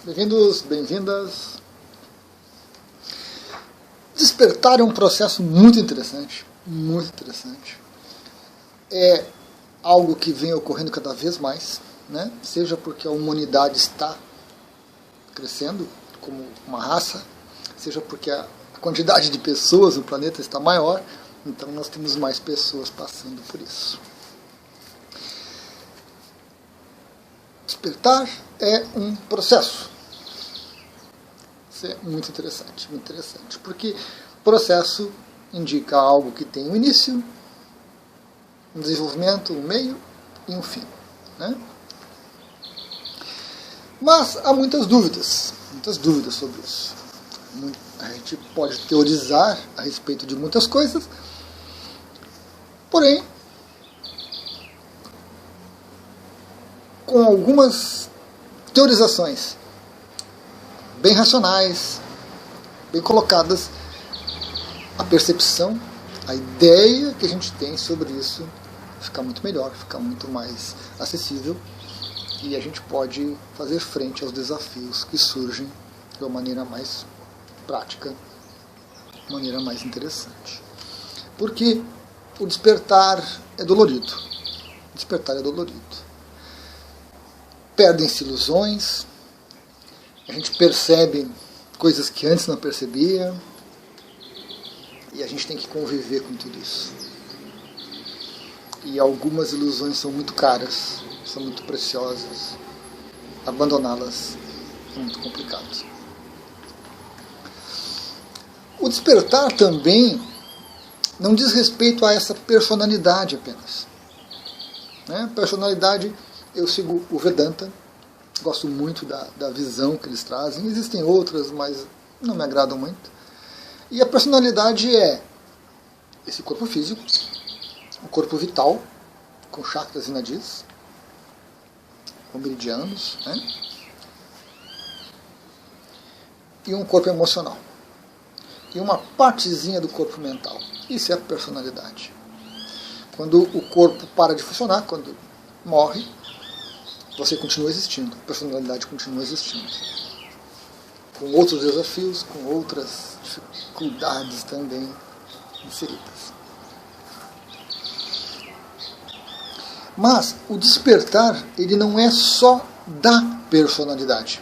Bem-vindos, bem-vindas. Despertar é um processo muito interessante, muito interessante. É algo que vem ocorrendo cada vez mais, né? Seja porque a humanidade está crescendo como uma raça, seja porque a quantidade de pessoas no planeta está maior, então nós temos mais pessoas passando por isso. Despertar é um processo. Isso é muito interessante, porque processo indica algo que tem um início, um desenvolvimento, um meio e um fim, né? Mas há muitas dúvidas sobre isso. A gente pode teorizar a respeito de muitas coisas, porém, com algumas teorizações bem racionais, bem colocadas, a percepção, a ideia que a gente tem sobre isso fica muito melhor, fica muito mais acessível e a gente pode fazer frente aos desafios que surgem de uma maneira mais prática, de uma maneira mais interessante. Porque o despertar é dolorido. Despertar é dolorido. Perdem-se ilusões, a gente percebe coisas que antes não percebia e a gente tem que conviver com tudo isso. E algumas ilusões são muito caras, são muito preciosas. Abandoná-las é muito complicado. O despertar também não diz respeito a essa personalidade apenas. Né? Personalidade, eu sigo o Vedanta, gosto muito da visão que eles trazem. Existem outras, mas não me agradam muito. E a personalidade é esse corpo físico, um corpo vital, com chakras e nadis, com meridianos, né? E um corpo emocional. E uma partezinha do corpo mental. Isso é a personalidade. Quando o corpo para de funcionar, quando morre, você continua existindo, a personalidade continua existindo. Com outros desafios, com outras dificuldades também inseridas. Mas o despertar, ele não é só da personalidade.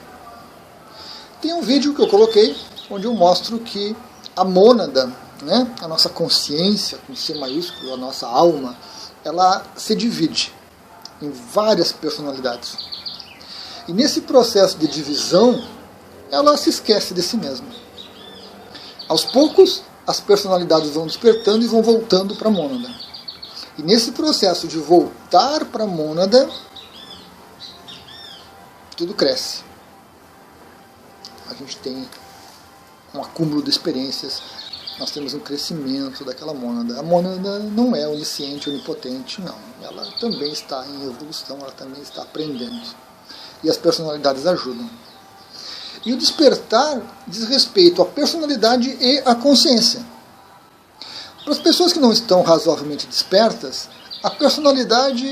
Tem um vídeo que eu coloquei, onde eu mostro que a mônada, né, a nossa consciência, com C maiúsculo, a nossa alma, ela se divide em várias personalidades. E nesse processo de divisão, ela se esquece de si mesma. Aos poucos, as personalidades vão despertando e vão voltando para a mônada. E nesse processo de voltar para a mônada, tudo cresce. A gente tem um acúmulo de experiências, nós temos um crescimento daquela mônada. A mônada não é onisciente, onipotente, não. Ela também está em evolução, ela também está aprendendo. E as personalidades ajudam. E o despertar diz respeito à personalidade e à consciência. Para as pessoas que não estão razoavelmente despertas, a personalidade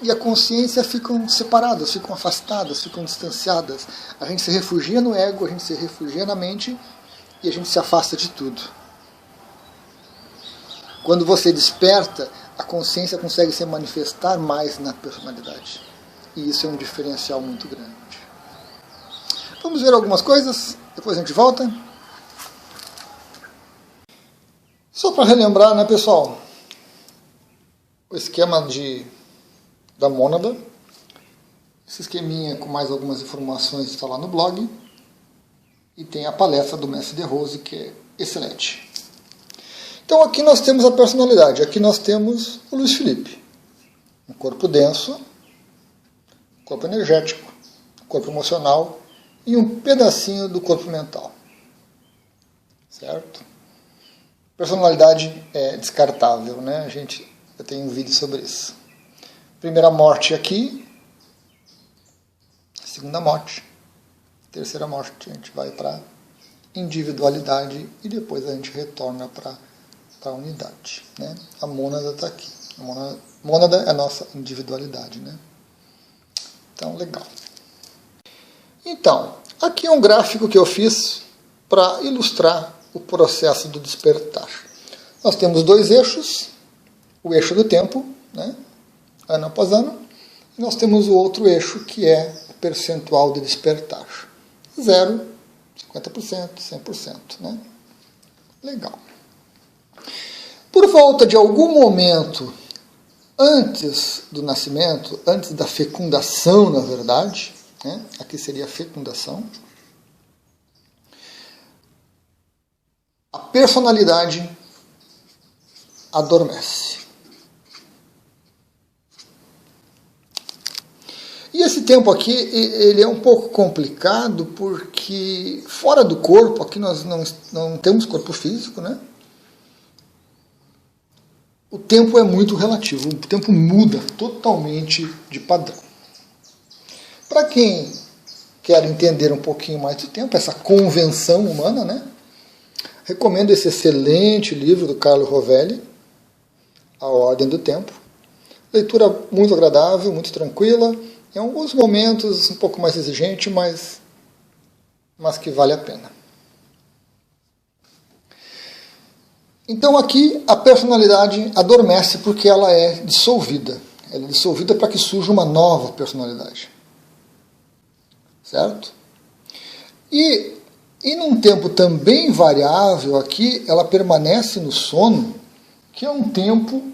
e a consciência ficam separadas, ficam afastadas, ficam distanciadas. A gente se refugia no ego, a gente se refugia na mente e a gente se afasta de tudo. Quando você desperta, a consciência consegue se manifestar mais na personalidade. E isso é um diferencial muito grande. Vamos ver algumas coisas, depois a gente volta. Só para relembrar, né, pessoal? O esquema da mônada. Esse esqueminha com mais algumas informações está lá no blog. E tem a palestra do Mestre De Rose, que é excelente. Então aqui nós temos a personalidade, aqui nós temos o Luiz Felipe. Um corpo denso, corpo energético, corpo emocional e um pedacinho do corpo mental. Certo? Personalidade é descartável, né? Eu tenho um vídeo sobre isso. Primeira morte aqui, segunda morte, terceira morte, a gente vai para individualidade e depois a gente retorna para a unidade, né? A mônada está aqui. A mônada é a nossa individualidade, né? Então, legal. Então, Aqui é um gráfico que eu fiz para ilustrar o processo do despertar. Nós temos dois eixos, o eixo do tempo, né, ano após ano, e nós temos o outro eixo que é o percentual de despertar. 0, 50%, 100%. Né? Legal. Por volta de algum momento antes do nascimento, antes da fecundação, na verdade, né? Aqui seria a fecundação, a personalidade adormece. E esse tempo aqui, ele é um pouco complicado, porque fora do corpo, aqui nós não temos corpo físico, né? O tempo é muito relativo, o tempo muda totalmente de padrão. Para quem quer entender um pouquinho mais do tempo, essa convenção humana, né? Recomendo esse excelente livro do Carlo Rovelli, A Ordem do Tempo. Leitura muito agradável, muito tranquila, em alguns momentos um pouco mais exigente, mas que vale a pena. Então aqui a personalidade adormece porque ela é dissolvida. Ela é dissolvida para que surja uma nova personalidade. Certo? E num tempo também variável aqui, ela permanece no sono, que é um tempo...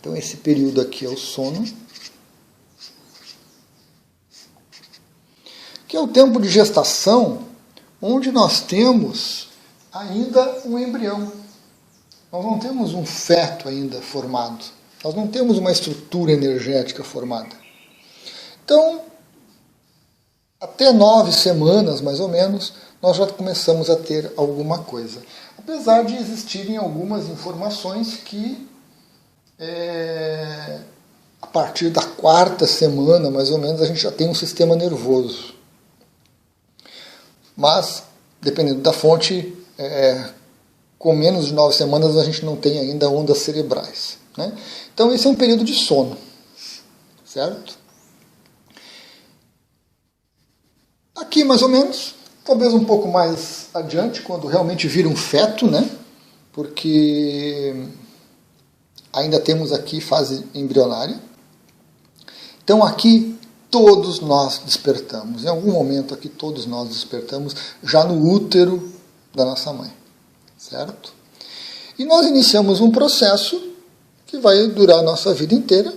Então esse período aqui é o sono, que é o tempo de gestação, onde nós temos ainda um embrião. Nós não temos um feto ainda formado. Nós não temos uma estrutura energética formada. Então, até 9 semanas, mais ou menos, nós já começamos a ter alguma coisa. Apesar de existirem algumas informações que, a partir da 4ª semana, mais ou menos, a gente já tem um sistema nervoso. Mas, dependendo da fonte, com menos de 9 semanas a gente não tem ainda ondas cerebrais. Né? Então esse é um período de sono. Certo? Aqui mais ou menos, talvez um pouco mais adiante, quando realmente vira um feto, né? Porque ainda temos aqui fase embrionária. Então aqui todos nós despertamos. Em algum momento aqui todos nós despertamos já no útero da nossa mãe. Certo? E nós iniciamos um processo que vai durar a nossa vida inteira,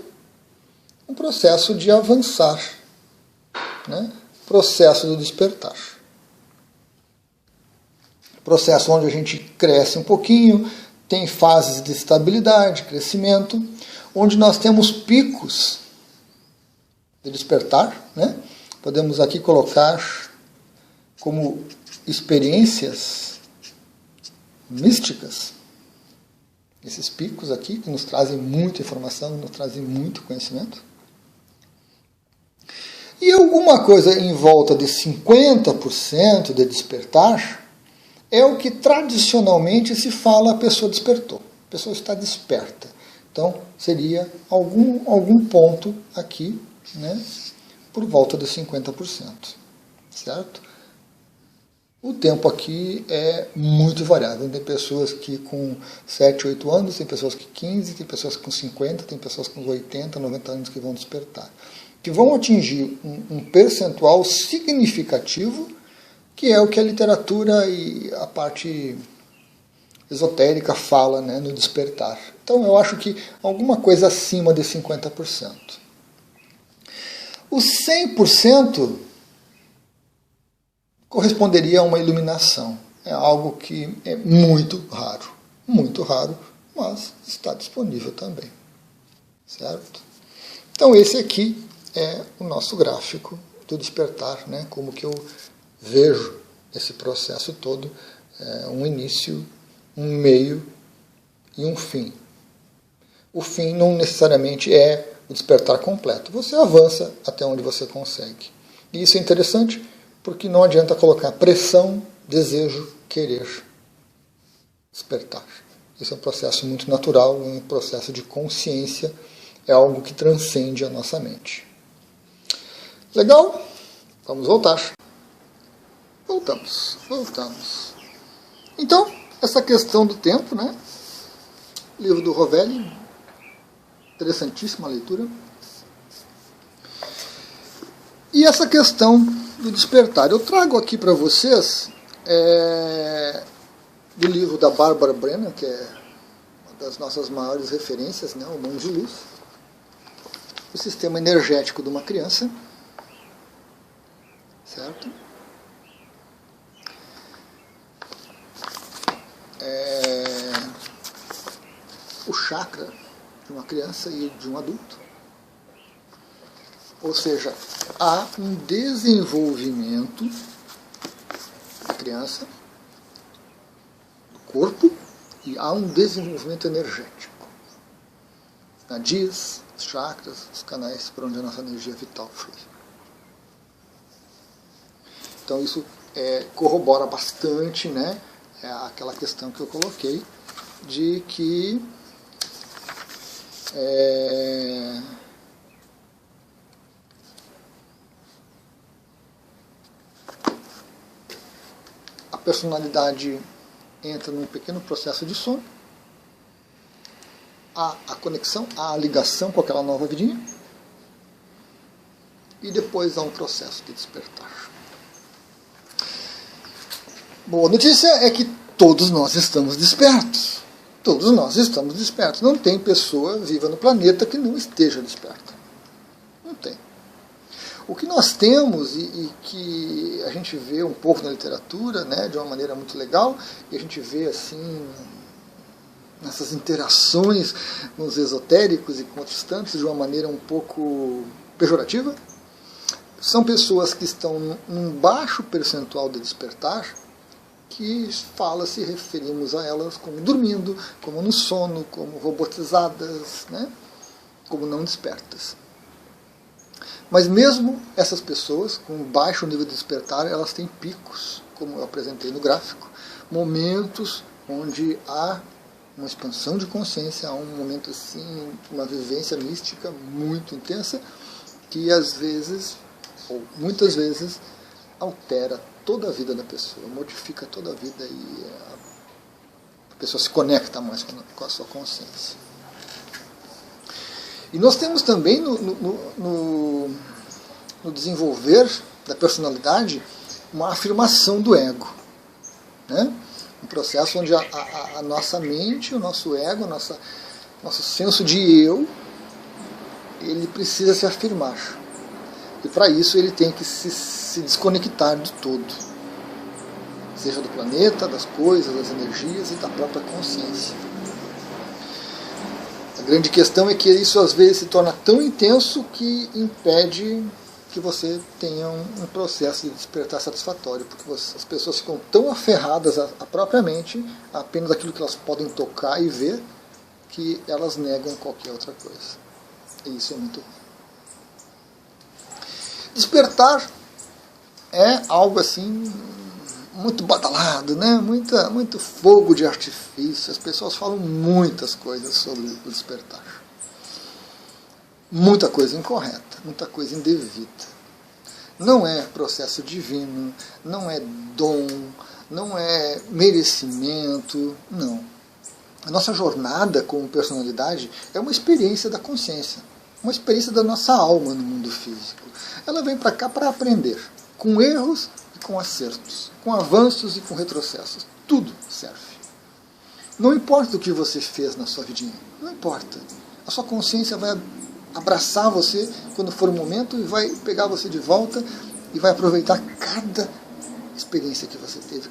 um processo de avançar, né? Processo do despertar. Processo onde a gente cresce um pouquinho, tem fases de estabilidade, crescimento, onde nós temos picos de despertar, né? Podemos aqui colocar como experiências místicas, esses picos aqui, que nos trazem muita informação, nos trazem muito conhecimento. E alguma coisa em volta de 50% de despertar é o que tradicionalmente se fala a pessoa despertou. A pessoa está desperta. Então, seria algum ponto aqui, né, por volta de 50%. Certo? O tempo aqui é muito variável. Tem pessoas que com 7, 8 anos, tem pessoas que 15, tem pessoas com 50, tem pessoas com 80, 90 anos que vão despertar. Que vão atingir um percentual significativo, que é o que a literatura e a parte esotérica fala, né, no despertar. Então eu acho que alguma coisa acima de 50%. Os 100% corresponderia a uma iluminação. É algo que é muito raro, mas está disponível também. Certo? Então esse aqui é o nosso gráfico do despertar, né? Como que eu vejo esse processo todo, um início, um meio e um fim. O fim não necessariamente é o despertar completo. Você avança até onde você consegue. E isso é interessante, porque não adianta colocar pressão, desejo, querer despertar. Isso é um processo muito natural, um processo de consciência, é algo que transcende a nossa mente. Legal? Vamos voltar. Voltamos. Então, essa questão do tempo, né? Livro do Rovelli, interessantíssima leitura. E essa questão do despertar. Eu trago aqui para vocês do livro da Barbara Brennan, que é uma das nossas maiores referências, né? O Mão de Luz, o sistema energético de uma criança, certo? O chakra de uma criança e de um adulto. Ou seja, há um desenvolvimento da criança, do corpo, e há um desenvolvimento energético. Nadis, os chakras, os canais por onde a nossa energia vital flui. Então isso corrobora bastante, né, aquela questão que eu coloquei, de que a personalidade entra num pequeno processo de sono, há a conexão, há a ligação com aquela nova vidinha, e depois há um processo de despertar. Boa notícia é que todos nós estamos despertos. Todos nós estamos despertos. Não tem pessoa viva no planeta que não esteja desperta. Não tem. O que nós temos, e que a gente vê um pouco na literatura, né, de uma maneira muito legal, e a gente vê assim, nessas interações com os esotéricos e com outros tantos, de uma maneira um pouco pejorativa, são pessoas que estão num baixo percentual de despertar, que se referimos a elas como dormindo, como no sono, como robotizadas, né? Como não despertas. Mas mesmo essas pessoas, com baixo nível de despertar, elas têm picos, como eu apresentei no gráfico, momentos onde há uma expansão de consciência, há um momento assim, uma vivência mística muito intensa, que às vezes, ou muitas vezes, altera toda a vida da pessoa, modifica toda a vida e a pessoa se conecta mais com a sua consciência. E nós temos também no desenvolver da personalidade uma afirmação do ego, né? Um processo onde a nossa mente, o nosso ego, nosso senso de eu, ele precisa se afirmar. E para isso ele tem que se desconectar de todo. Seja do planeta, das coisas, das energias e da própria consciência. A grande questão é que isso às vezes se torna tão intenso que impede que você tenha um processo de despertar satisfatório, porque as pessoas ficam tão aferradas à própria mente, a apenas aquilo que elas podem tocar e ver, que elas negam qualquer outra coisa. E isso é muito ruim. Despertar é algo assim muito badalado, né? Muito fogo de artifício. As pessoas falam muitas coisas sobre o despertar. Muita coisa incorreta, muita coisa indevida. Não é processo divino, não é dom, não é merecimento, não. A nossa jornada como personalidade é uma experiência da consciência, uma experiência da nossa alma no mundo físico. Ela vem para cá para aprender, com erros e com acertos, com avanços e com retrocessos. Tudo serve. Não importa o que você fez na sua vidinha, não importa. A sua consciência vai abraçar você quando for o momento e vai pegar você de volta e vai aproveitar cada experiência que você teve.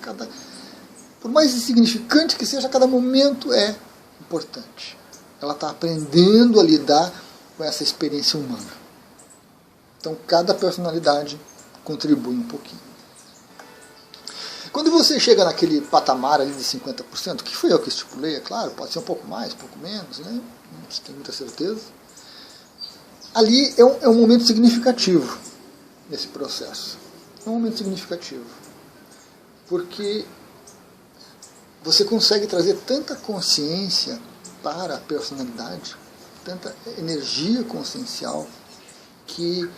Por mais insignificante que seja, cada momento é importante. Ela está aprendendo a lidar com essa experiência humana. Então, cada personalidade contribui um pouquinho. Quando você chega naquele patamar ali de 50%, que foi eu que estipulei, é claro, pode ser um pouco mais, um pouco menos, né? Não se tem muita certeza. Ali é um momento significativo nesse processo. É um momento significativo. Porque você consegue trazer tanta consciência para a personalidade, tanta energia consciencial, que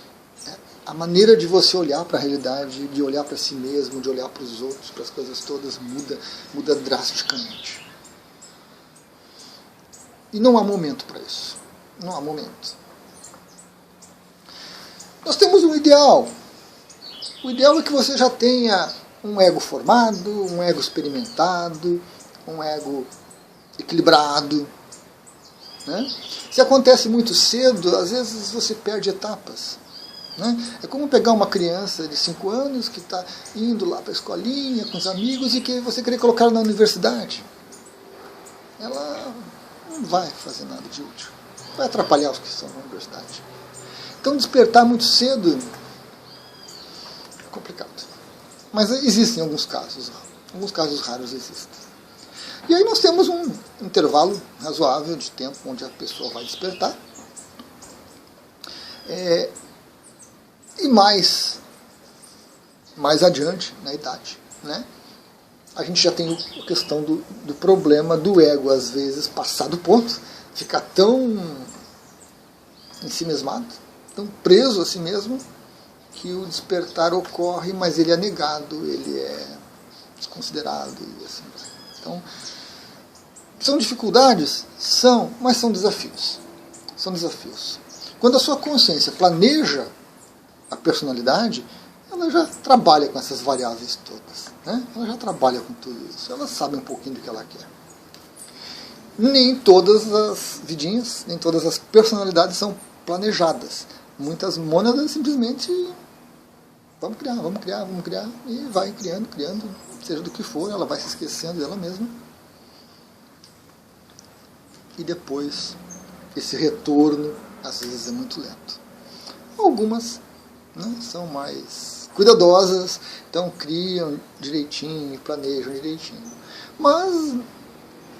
a maneira de você olhar para a realidade, de olhar para si mesmo, de olhar para os outros, para as coisas todas, muda drasticamente. E não há momento para isso. Não há momento. Nós temos um ideal. O ideal é que você já tenha um ego formado, um ego experimentado, um ego equilibrado. Né? Se acontece muito cedo, às vezes você perde etapas. Né? É como pegar uma criança de 5 anos que está indo lá para a escolinha com os amigos e que você querer colocar na universidade. Ela não vai fazer nada de útil. Vai atrapalhar os que estão na universidade. Então despertar muito cedo é complicado. Mas existem alguns casos raros existem. E aí nós temos um intervalo razoável de tempo onde a pessoa vai despertar. E mais adiante na idade, né? A gente já tem a questão do problema do ego, às vezes, passar do ponto, ficar tão ensimesmado, tão preso a si mesmo, que o despertar ocorre, mas ele é negado, ele é desconsiderado e assim vai. Então, são dificuldades? São, mas são desafios. São desafios. Quando a sua consciência planeja a personalidade, ela já trabalha com essas variáveis todas. Né? Ela já trabalha com tudo isso. Ela sabe um pouquinho do que ela quer. Nem todas as vidinhas, nem todas as personalidades são planejadas. Muitas mônadas simplesmente vamos criar, e vai criando, seja do que for, ela vai se esquecendo dela mesma. E depois, esse retorno, às vezes, é muito lento. Algumas, né, são mais cuidadosas, então criam direitinho, planejam direitinho. Mas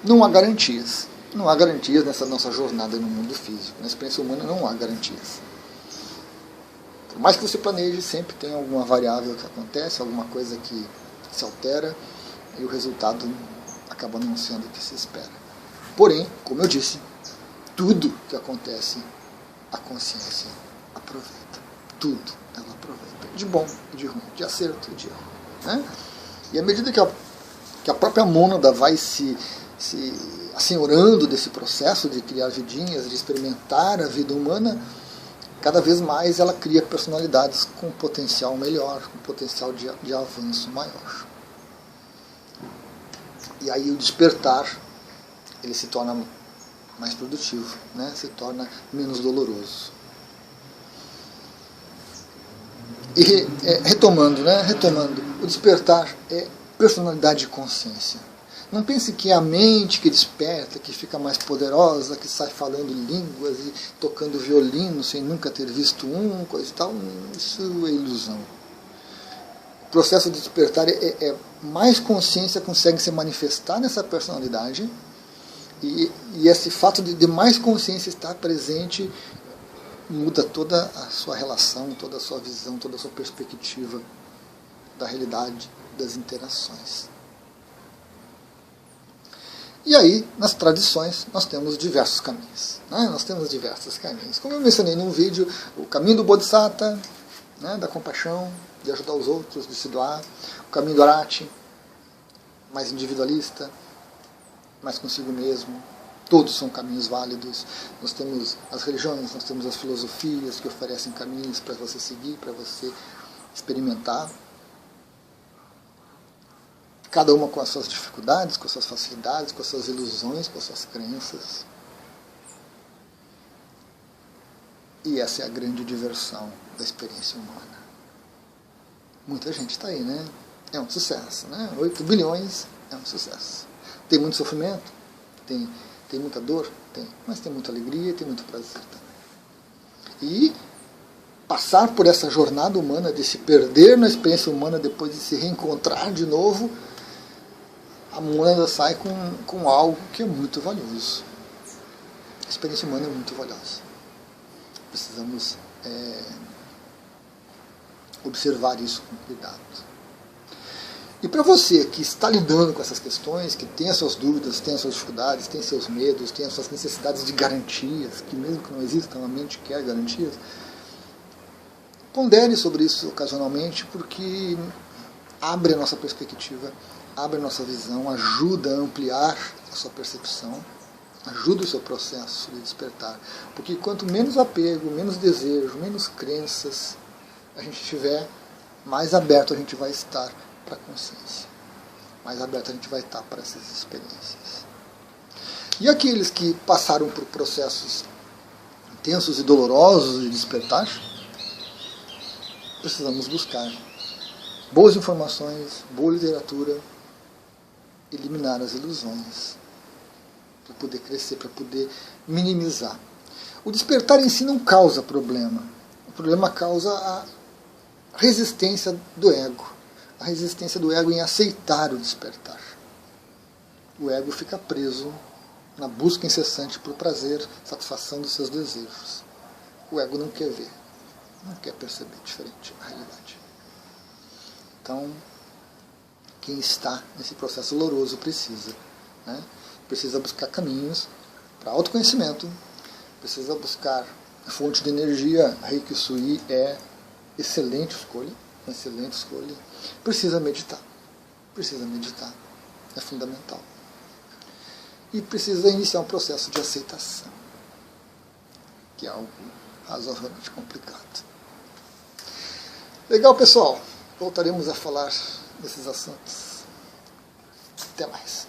não há garantias. Não há garantias nessa nossa jornada no mundo físico. Na experiência humana não há garantias. Por mais que você planeje, sempre tem alguma variável que acontece, alguma coisa que se altera, e o resultado acaba não sendo o que se espera. Porém, como eu disse, tudo que acontece, a consciência aproveita. Tudo ela aproveita. De bom e de ruim, de acerto e de erro. Né? E à medida que a própria mônada vai se assenhorando desse processo de criar vidinhas, de experimentar a vida humana, cada vez mais ela cria personalidades com potencial melhor, com potencial de avanço maior. E aí o despertar, ele se torna mais produtivo, né? Se torna menos doloroso. E retomando, o despertar é personalidade de consciência. Não pense que é a mente que desperta, que fica mais poderosa, que sai falando línguas e tocando violino sem nunca ter visto coisa e tal. Isso é ilusão. O processo de despertar mais consciência consegue se manifestar nessa personalidade, e esse fato de mais consciência estar presente muda toda a sua relação, toda a sua visão, toda a sua perspectiva da realidade, das interações. E aí, nas tradições, nós temos diversos caminhos. Né? Nós temos diversos caminhos. Como eu mencionei num vídeo, o caminho do Bodhisattva, né, da compaixão, de ajudar os outros, de se doar. O caminho do Arati, mais individualista, mais consigo mesmo. Todos são caminhos válidos. Nós temos as religiões, nós temos as filosofias que oferecem caminhos para você seguir, para você experimentar. Cada uma com as suas dificuldades, com as suas facilidades, com as suas ilusões, com as suas crenças. E essa é a grande diversão da experiência humana. Muita gente está aí, né? É um sucesso, né? 8 bilhões é um sucesso. Tem muito sofrimento? Tem muita dor? Tem. Mas tem muita alegria e tem muito prazer também. E passar por essa jornada humana de se perder na experiência humana depois de se reencontrar de novo, a mônada sai com algo que é muito valioso. A experiência humana é muito valiosa. Precisamos observar isso com cuidado. E para você que está lidando com essas questões, que tem as suas dúvidas, tem as suas dificuldades, tem seus medos, tem as suas necessidades de garantias, que mesmo que não existam, a mente quer garantias, Pondere sobre isso ocasionalmente, porque abre a nossa perspectiva, abre a nossa visão, ajuda a ampliar a sua percepção, ajuda o seu processo de despertar. Porque quanto menos apego, menos desejo, menos crenças a gente tiver, mais aberto a gente vai estar para a consciência. Mais aberto a gente vai estar para essas experiências. E aqueles que passaram por processos intensos e dolorosos de despertar, precisamos buscar boas informações, boa literatura, eliminar as ilusões, para poder crescer, para poder minimizar. O despertar em si não causa problema. O problema causa a resistência do ego. A resistência do ego em aceitar o despertar. O ego fica preso na busca incessante por prazer, satisfação dos seus desejos. O ego não quer ver, não quer perceber diferente a realidade. Então, quem está nesse processo doloroso precisa, né? Precisa buscar caminhos para autoconhecimento, precisa buscar a fonte de energia. Reiki Sui é excelente escolha, Precisa meditar, é fundamental. E precisa iniciar um processo de aceitação, que é algo razoavelmente complicado. Legal, pessoal. Voltaremos a falar desses assuntos. Até mais.